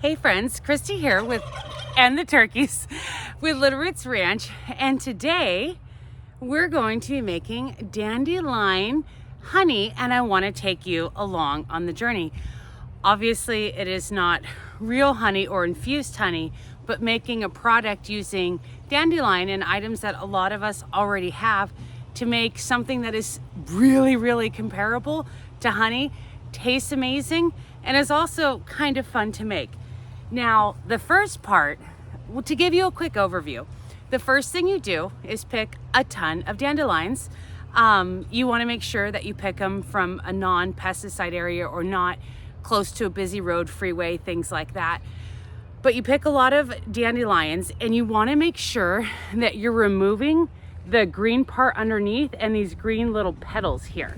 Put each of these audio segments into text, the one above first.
Hey friends, Christy here and the turkeys with Little Roots Ranch, and today we're going to be making dandelion honey, and I want to take you along on the journey. Obviously it is not real honey or infused honey, but making a product using dandelion and items that a lot of us already have to make something that is really comparable to honey, tastes amazing, and is also kind of fun to make. Now, the first part, well, to give you a quick overview, the first thing you do is pick a ton of dandelions. You want to make sure that you pick them from a non-pesticide area or not close to a busy road, freeway, things like that. But you pick a lot of dandelions and you want to make sure that you're removing the green part underneath and these green little petals here.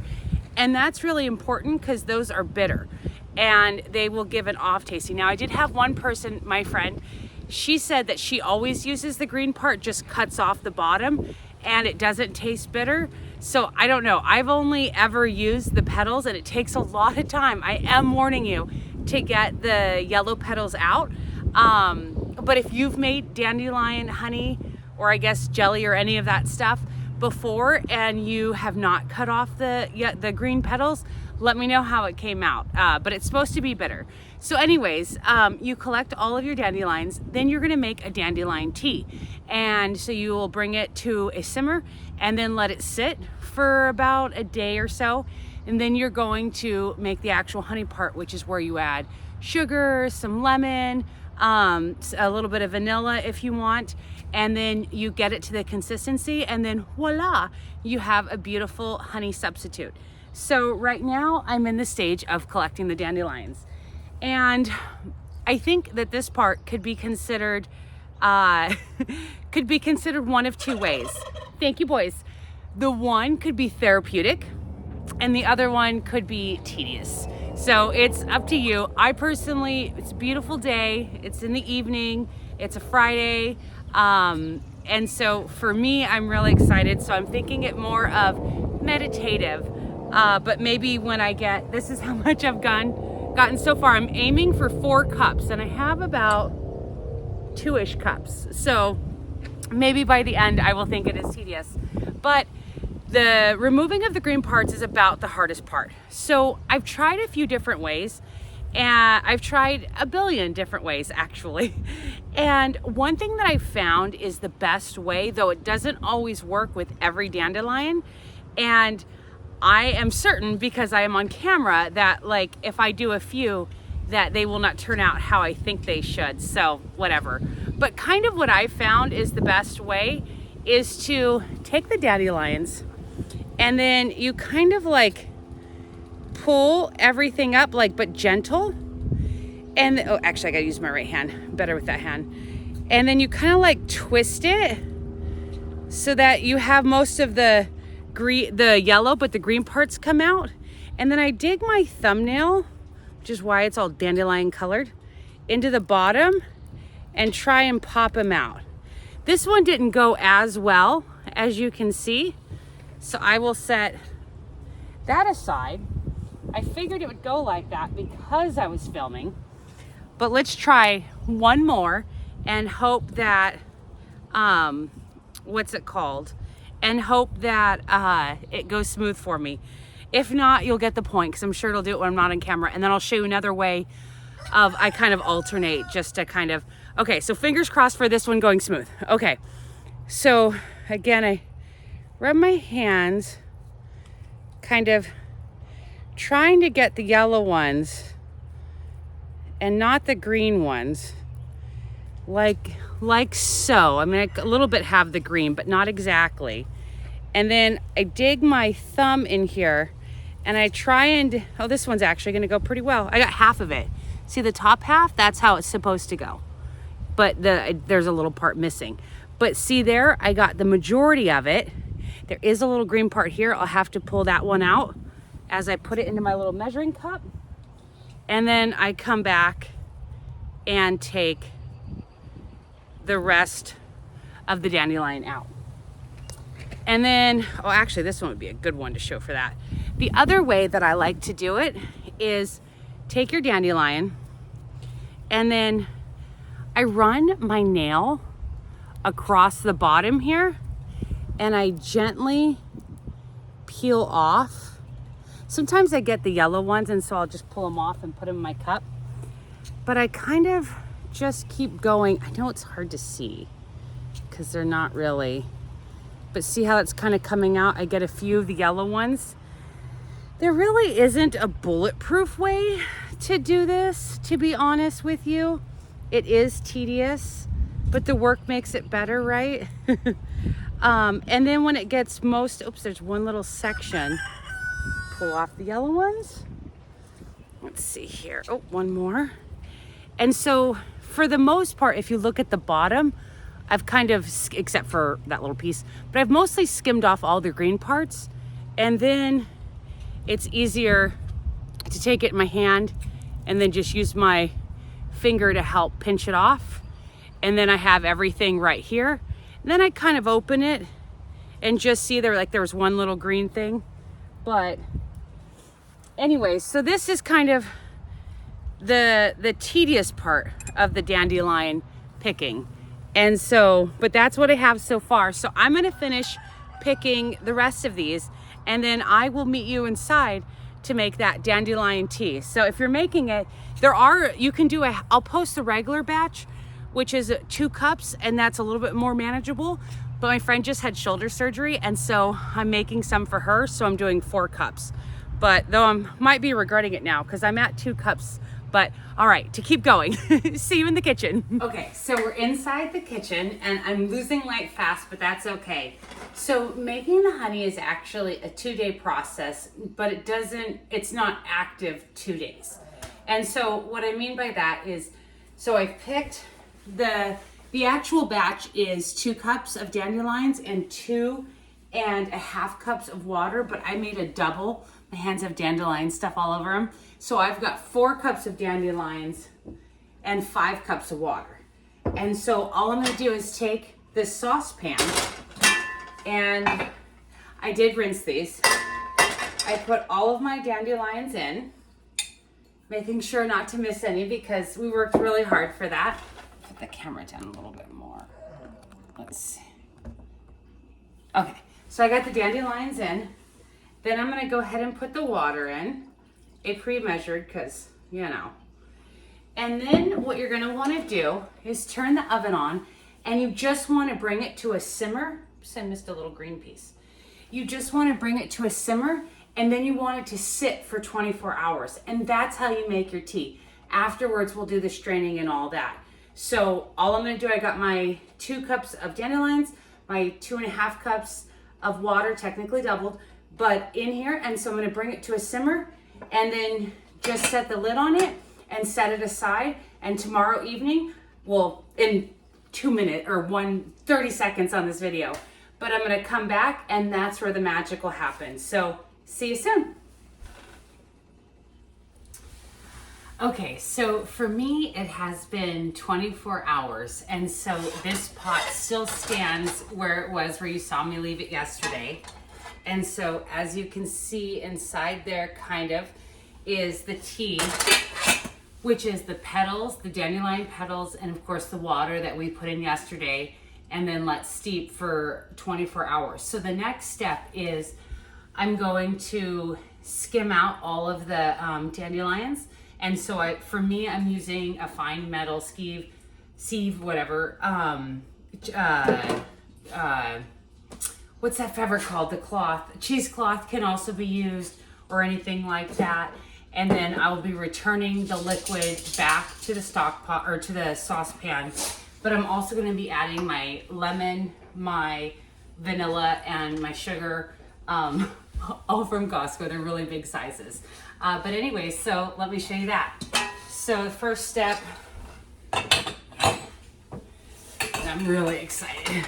And that's really important because those are bitter and they will give an off tasting. Now, I did have one person, my friend, she said that she always uses the green part, just cuts off the bottom and it doesn't taste bitter. So I don't know, I've only ever used the petals and it takes a lot of time. I am warning you to get the yellow petals out. But if you've made dandelion honey, or I guess jelly or any of that stuff before, and you have not cut off the green petals, let me know how it came out. But it's supposed to be bitter. So anyways, you collect all of your dandelions, then you're gonna make a dandelion tea. And so you will bring it to a simmer and then let it sit for about a day or so. And then you're going to make the actual honey part, which is where you add sugar, some lemon, a little bit of vanilla if you want, and then you get it to the consistency, and then voila, you have a beautiful honey substitute. So right now I'm in the stage of collecting the dandelions, and I think that this part could be considered one of two ways. Thank you, boys. The one could be therapeutic and the other one could be tedious. So it's up to you. I personally, it's a beautiful day. It's in the evening. It's a Friday. And so for me, I'm really excited. So I'm thinking it more of meditative. But maybe when I get, this is how much I've gotten so far. I'm aiming for 4 cups and I have about 2-ish cups. So maybe by the end, I will think it is tedious. But the removing of the green parts is about the hardest part. So I've tried a few different ways, and I've tried a billion different ways actually. And one thing that I found is the best way, though it doesn't always work with every dandelion. And I am certain, because I am on camera, that like if I do a few, that they will not turn out how I think they should. So whatever. But kind of what I found is the best way is to take the dandelions and then you kind of like pull everything up, like, but gentle. And oh, actually I gotta use my right hand, better with that hand. And then you kind of like twist it so that you have most of the yellow, but the green parts come out. And then I dig my thumbnail, which is why it's all dandelion colored, into the bottom and try and pop them out. This one didn't go as well, as you can see. So I will set that aside. I figured it would go like that because I was filming. But let's try one more and hope that, what's it called? And hope that it goes smooth for me. If not, you'll get the point, because I'm sure it'll do it when I'm not on camera. And then I'll show you another way of, I kind of alternate just to kind of, okay, so fingers crossed for this one going smooth. Okay, so again, I rub my hands, kind of trying to get the yellow ones and not the green ones, like so. I mean, I a little bit have the green, but not exactly. And then I dig my thumb in here and I try and, oh, this one's actually gonna go pretty well. I got half of it. See the top half? That's how it's supposed to go. But there's a little part missing. But see there, I got the majority of it. There is a little green part here. I'll have to pull that one out as I put it into my little measuring cup. And then I come back and take the rest of the dandelion out. And then, oh, actually this one would be a good one to show for that. The other way that I like to do it is take your dandelion And then I run my nail across the bottom here and I gently peel off. Sometimes I get the yellow ones and so I'll just pull them off and put them in my cup. But I kind of just keep going. I know it's hard to see because they're not really, but see how it's kind of coming out? I get a few of the yellow ones. There really isn't a bulletproof way to do this, to be honest with you. It is tedious, but the work makes it better, right? And then when it gets most, oops, there's one little section. Pull off the yellow ones. Let's see here. Oh, one more. And so for the most part, if you look at the bottom, I've kind of, except for that little piece, but I've mostly skimmed off all the green parts. And then it's easier to take it in my hand and then just use my finger to help pinch it off. And then I have everything right here. And then I kind of open it and just see there was one little green thing. But anyways, so this is kind of the tedious part of the dandelion picking. And so, but that's what I have so far. So I'm gonna finish picking the rest of these and then I will meet you inside to make that dandelion tea. So if you're making it, you can do I'll post the regular batch, which is 2 cups, and that's a little bit more manageable. But my friend just had shoulder surgery, and so I'm making some for her, so I'm doing 4 cups. But though I might be regretting it now because I'm at 2 cups. But all right, to keep going. See you in the kitchen. Okay, so we're inside the kitchen and I'm losing light fast, but that's okay. So making the honey is actually a 2-day process, but it's not active 2 days. And so what I mean by that is, so I picked the actual batch is 2 cups of dandelions and 2.5 cups of water, but I made a double. My hands have dandelion stuff all over them. So I've got 4 cups of dandelions and 5 cups of water. And so all I'm gonna do is take this saucepan, and I did rinse these. I put all of my dandelions in, making sure not to miss any because we worked really hard for that. Put the camera down a little bit more. Let's see. Okay, so I got the dandelions in. Then I'm gonna go ahead and put the water in, a pre-measured, because, you know. And then what you're gonna wanna do is turn the oven on, and you just wanna bring it to a simmer. Oops, I missed a little green piece. You just wanna bring it to a simmer, and then you want it to sit for 24 hours. And that's how you make your tea. Afterwards, we'll do the straining and all that. So all I'm gonna do, I got my 2 cups of dandelions, my 2.5 cups of water, technically doubled, but in here, and so I'm gonna bring it to a simmer and then just set the lid on it and set it aside. And tomorrow evening, well, in 2 minutes or 30 seconds on this video, but I'm gonna come back and that's where the magic will happen. So see you soon. Okay, so for me, it has been 24 hours. And so this pot still stands where it was, where you saw me leave it yesterday. And so as you can see inside there kind of is the tea, which is the petals, the dandelion petals, and of course the water that we put in yesterday and then let steep for 24 hours. So the next step is I'm going to skim out all of the dandelions. And so for me, I'm using a fine metal sieve, whatever. What's that fabric called? The cloth. Cheesecloth can also be used, or anything like that. And then I will be returning the liquid back to the stock pot or to the saucepan. But I'm also going to be adding my lemon, my vanilla, and my sugar, all from Costco. They're really big sizes. But anyway, so let me show you that. So the first step, I'm really excited.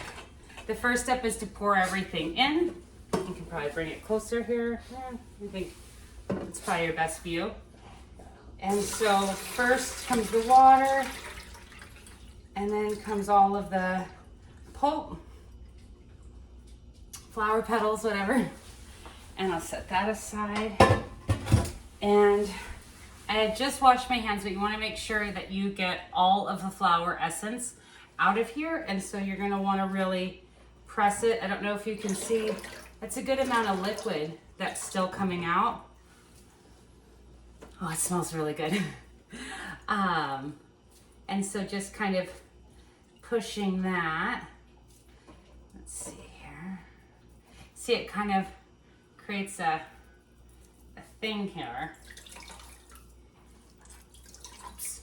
The first step is to pour everything in. You can probably bring it closer here. I think it's probably your best view. And so first comes the water, and then comes all of the pulp, flower petals, whatever. And I'll set that aside. And I had just washed my hands, but you want to make sure that you get all of the flower essence out of here. And so you're going to want to really press it. I don't know if you can see, it's a good amount of liquid that's still coming out. Oh, it smells really good. And so just kind of pushing that. Let's see here. See, it kind of creates a thing here. Oops.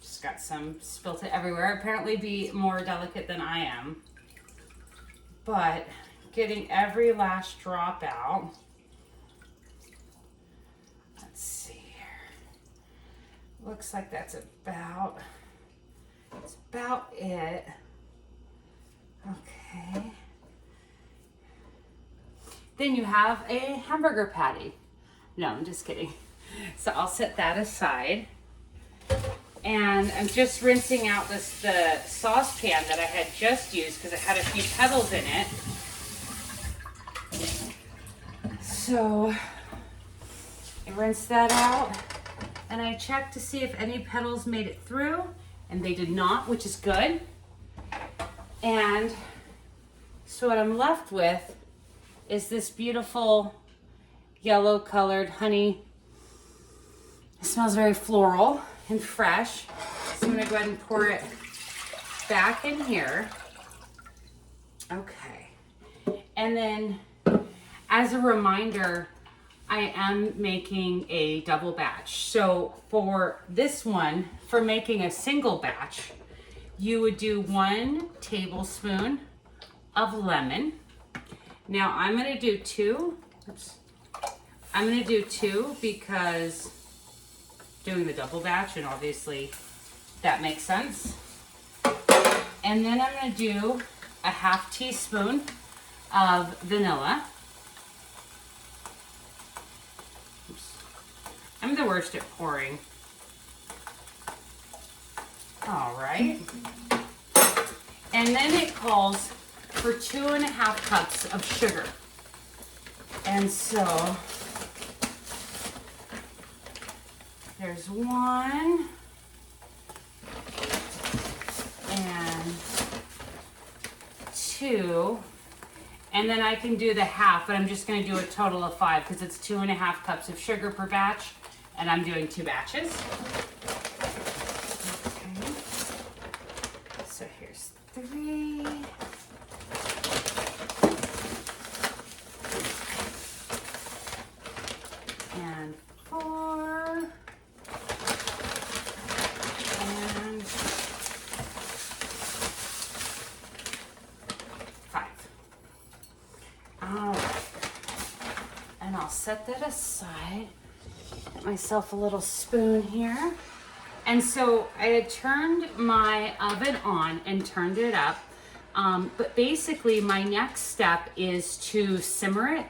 Just got some spilt it everywhere. Apparently be more delicate than I am. But getting every last drop out. Let's see here. Looks like that's about it. Okay. Then you have a hamburger patty. No, I'm just kidding. So I'll set that aside. And I'm just rinsing out the saucepan that I had just used because it had a few petals in it. So I rinsed that out and I checked to see if any petals made it through, and they did not, which is good. And so what I'm left with is this beautiful yellow colored honey. It smells very floral and fresh. So I'm gonna go ahead and pour it back in here. Okay. And then as a reminder, I am making a double batch. So for this one, for making a single batch, you would do 1 tablespoon of lemon. Now I'm gonna do 2. Oops. I'm gonna do 2 because doing the double batch, and obviously that makes sense. And then I'm gonna do a 1/2 teaspoon of vanilla. Oops. I'm the worst at pouring. All right. And then it calls for 2.5 cups of sugar. And so there's 1 and 2, and then I can do the 1/2, but I'm just going to do a total of 5 because it's 2.5 cups of sugar per batch, and I'm doing 2 batches. Okay. So here's 3. And 4. And 5. All right. And I'll set that aside. Get myself a little spoon here. And so I had turned my oven on and turned it up. But basically my next step is to simmer it.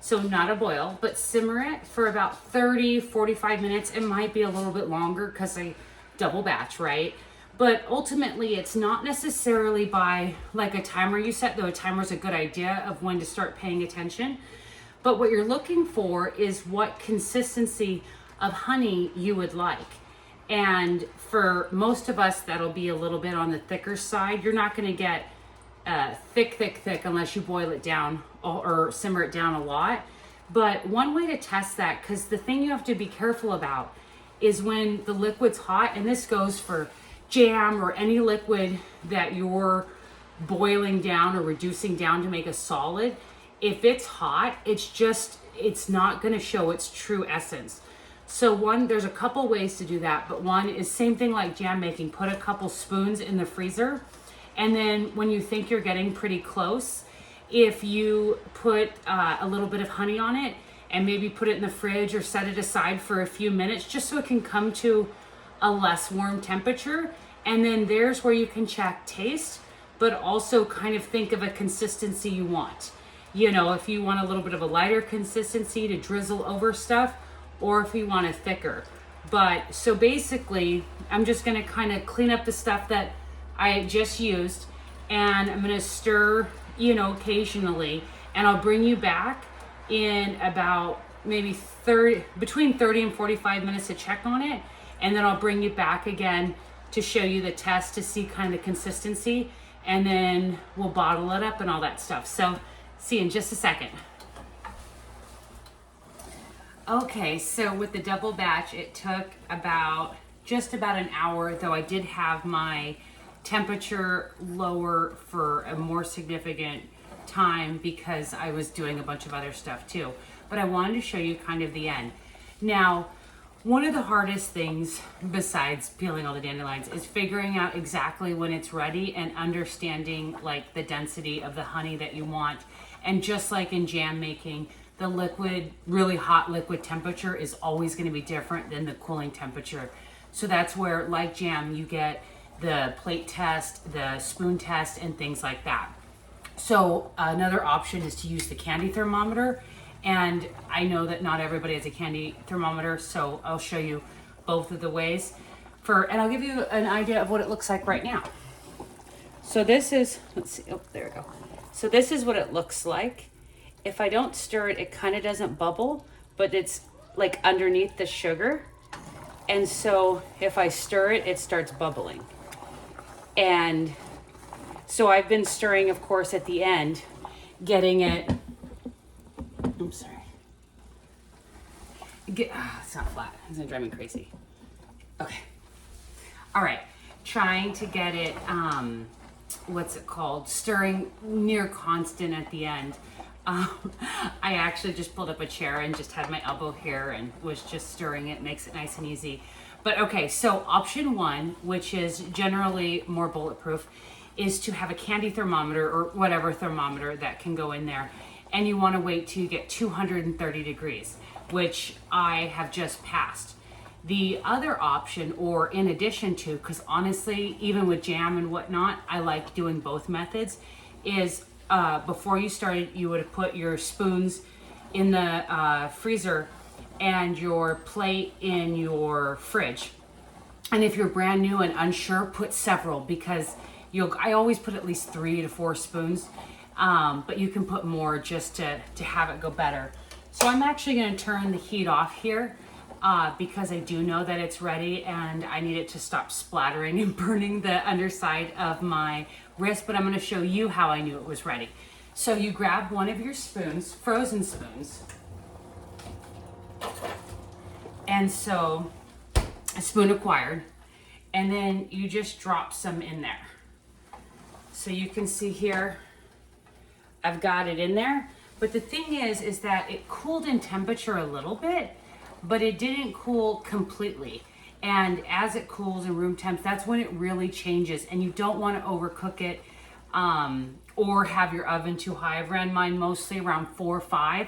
So not a boil, but simmer it for about 30, 45 minutes. It might be a little bit longer because I double batch, right? But ultimately it's not necessarily by like a timer you set, though a timer is a good idea of when to start paying attention. But what you're looking for is what consistency of honey you would like. And for most of us, that'll be a little bit on the thicker side. You're not gonna get thick unless you boil it down or simmer it down a lot. But one way to test that, because the thing you have to be careful about is when the liquid's hot, and this goes for jam or any liquid that you're boiling down or reducing down to make a solid, if it's hot, it's not going to show its true essence. So there's a couple ways to do that, but one is same thing like jam making. Put a couple spoons in the freezer, and then when you think you're getting pretty close, if you put a little bit of honey on it and maybe put it in the fridge or set it aside for a few minutes just so it can come to a less warm temperature. And then there's where you can check taste, but also kind of think of a consistency you want. You know, if you want a little bit of a lighter consistency to drizzle over stuff, or if you want a thicker. But so basically, I'm just gonna kind of clean up the stuff that I just used, and I'm gonna stir, occasionally, and I'll bring you back in about maybe between 30 and 45 minutes to check on it. And then I'll bring you back again to show you the test to see kind of consistency. And then we'll bottle it up and all that stuff. So see you in just a second. Okay, so with the double batch, it took just about an hour, though I did have my temperature lower for a more significant time because I was doing a bunch of other stuff too. But I wanted to show you kind of the end. Now, one of the hardest things besides peeling all the dandelions is figuring out exactly when it's ready and understanding like the density of the honey that you want. And just like in jam making, the liquid, really hot liquid temperature is always going to be different than the cooling temperature. So that's where, like jam, you get the plate test, the spoon test, and things like that. So another option is to use the candy thermometer. And I know that not everybody has a candy thermometer, so I'll show you both of the ways. And I'll give you an idea of what it looks like right now. So this is, let's see, oh, there we go. So this is what it looks like. If I don't stir it, it kind of doesn't bubble, but it's like underneath the sugar. And so if I stir it, it starts bubbling. And so I've been stirring, of course, at the end, getting it, I'm sorry. It's not flat, it's gonna drive me crazy. Okay, all right, trying to get it, what's it called? Stirring near constant at the end. I actually just pulled up a chair and just had my elbow here and was just stirring it, makes it nice and easy. But okay, so option one, which is generally more bulletproof, is to have a candy thermometer or whatever thermometer that can go in there. And you want to wait till you get 230 degrees, which I have just passed. The other option, or in addition to, because honestly, even with jam and whatnot, I like doing both methods, is before you started, you would have put your spoons in the freezer and your plate in your fridge. And if you're brand new and unsure, put several, because I always put at least 3 to 4 spoons, but you can put more just to have it go better. So I'm actually going to turn the heat off here because I do know that it's ready and I need it to stop splattering and burning the underside of my wrist, but I'm going to show you how I knew it was ready. So you grab one of your spoons, frozen spoons, and so a spoon acquired, and then you just drop some in there. So you can see here, I've got it in there, but the thing is that it cooled in temperature a little bit, but it didn't cool completely. And as it cools in room temp, that's when it really changes, and you don't want to overcook it or have your oven too high. I've ran mine mostly around 4 or 5.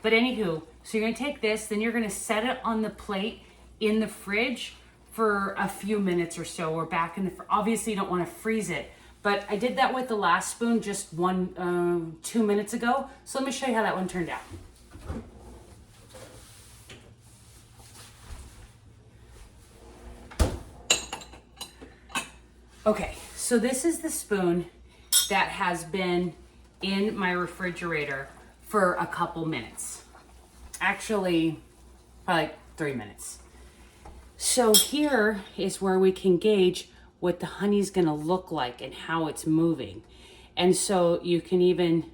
But anywho, so you're going to take this, then you're going to set it on the plate in the fridge for a few minutes or so, or back in the obviously you don't want to freeze it. But I did that with the last spoon just 2 minutes ago. So let me show you how that one turned out. Okay, so this is the spoon that has been in my refrigerator for a couple minutes. Actually, probably like 3 minutes. So here is where we can gauge what the honey's gonna look like and how it's moving. And so you can even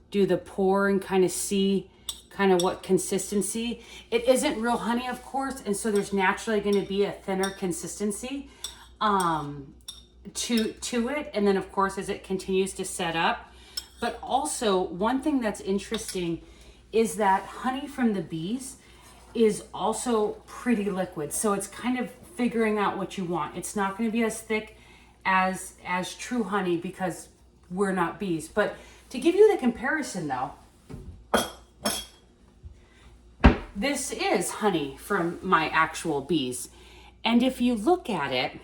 do the pour and kind of see kind of what consistency. It isn't real honey, of course, and so there's naturally gonna be a thinner consistency to it. And then of course, as it continues to set up. But also one thing that's interesting is that honey from the bees is also pretty liquid. So it's kind of figuring out what you want. It's not going to be as thick as true honey because we're not bees. But to give you the comparison though, this is honey from my actual bees. And if you look at it,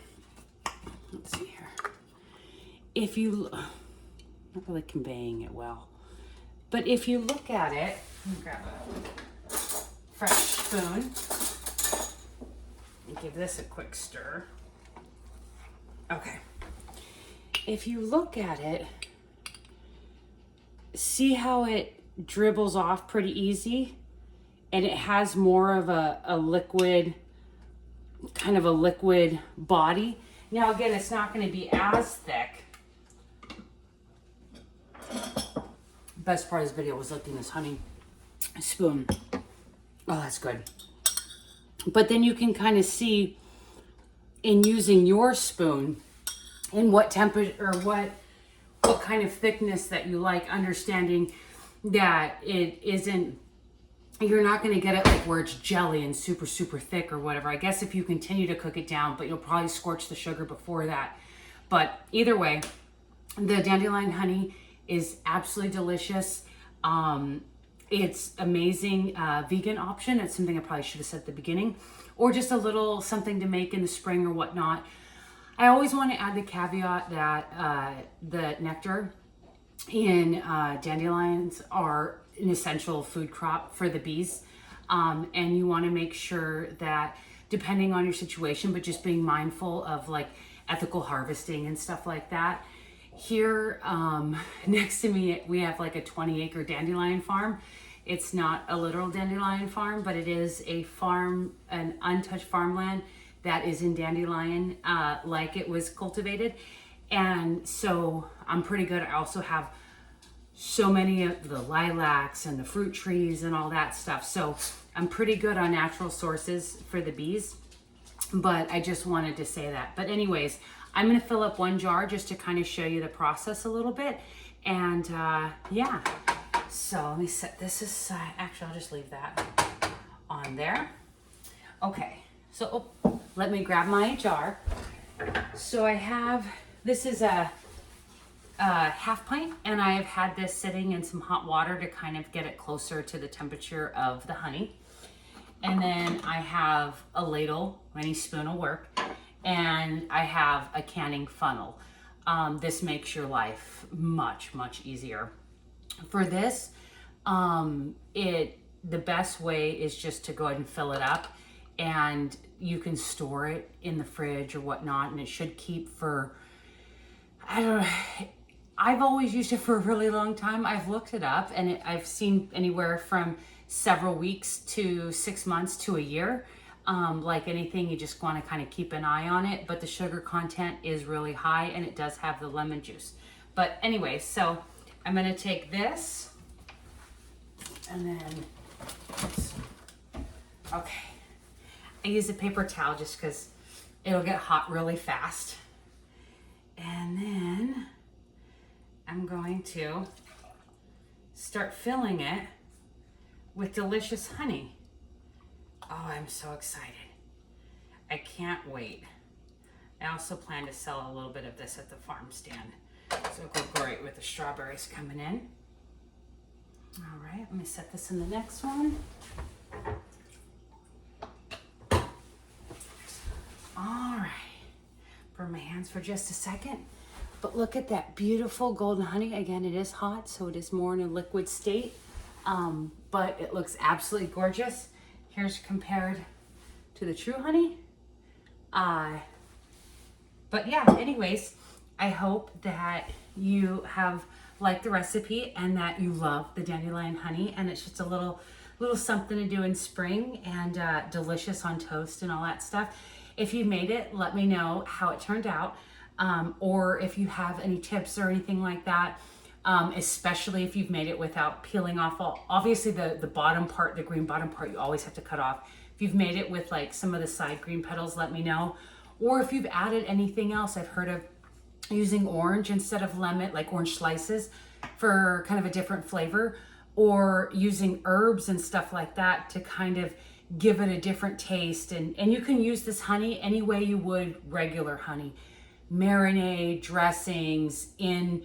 let's see here. If you, not really conveying it well, but if you look at it, let me grab a fresh spoon and give this a quick stir. Okay. If you look at it, see how it dribbles off pretty easy? and it has more of a liquid, kind of a liquid body. Now again, it's not going to be as thick. Best part of this video was looking at this honey spoon. Oh, that's good. But then you can kind of see in using your spoon and what temperature or what kind of thickness that you like, understanding that it isn't, you're not going to get it like where it's jelly and super, super thick or whatever. I guess if you continue to cook it down, but you'll probably scorch the sugar before that. But either way, the dandelion honey is absolutely delicious. It's amazing vegan option. It's something I probably should have said at the beginning, or just a little something to make in the spring or whatnot. I always want to add the caveat that the nectar in dandelions are an essential food crop for the bees. And you want to make sure that, depending on your situation, but just being mindful of like ethical harvesting and stuff like that. Here next to me, we have like a 20-acre dandelion farm. It's not a literal dandelion farm, but it is a farm, an untouched farmland that is in dandelion, like it was cultivated. And so I'm pretty good. I also have so many of the lilacs and the fruit trees and all that stuff. So I'm pretty good on natural sources for the bees, but I just wanted to say that. But anyways, I'm gonna fill up one jar just to kind of show you the process a little bit. And yeah, so let me set this aside. Actually, I'll just leave that on there. Okay, so let me grab my jar. So I have, this is a half pint, and I have had this sitting in some hot water to kind of get it closer to the temperature of the honey. And then I have a ladle, any spoon will work, and I have a canning funnel. This makes your life much, much easier. For this, the best way is just to go ahead and fill it up, and you can store it in the fridge or whatnot, and it should keep for, I don't know, I've always used it for a really long time. I've looked it up, and I've seen anywhere from several weeks to 6 months to a year. Like anything, you just want to kind of keep an eye on it, but the sugar content is really high, and it does have the lemon juice. But anyway, so I'm going to take this, and then, okay, I use a paper towel just because it'll get hot really fast. And then I'm going to start filling it with delicious honey. Oh, I'm so excited. I can't wait. I also plan to sell a little bit of this at the farm stand. So it'll go great with the strawberries coming in. All right, let me set this in the next one. All right, burn my hands for just a second. But look at that beautiful golden honey. Again, it is hot, so it is more in a liquid state, but it looks absolutely gorgeous. Here's compared to the true honey. But yeah, anyways, I hope that you have liked the recipe and that you love the dandelion honey, and it's just a little something to do in spring, and delicious on toast and all that stuff. If you made it, let me know how it turned out, or if you have any tips or anything like that, especially if you've made it without peeling off obviously the bottom part, the green bottom part, you always have to cut off. If you've made it with like some of the side green petals, let me know. Or if you've added anything else. I've heard of using orange instead of lemon, like orange slices, for kind of a different flavor, or using herbs and stuff like that to kind of give it a different taste. And you can use this honey any way you would regular honey. Marinade, dressings, in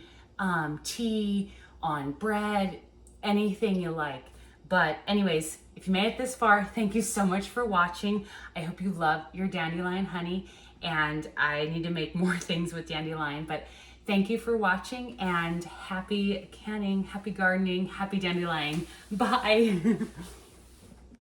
tea, on bread, anything you like. But anyways, if you made it this far, thank you so much for watching. I hope you love your dandelion honey, and I need to make more things with dandelion. But thank you for watching, and happy canning, happy gardening, happy dandelion. Bye.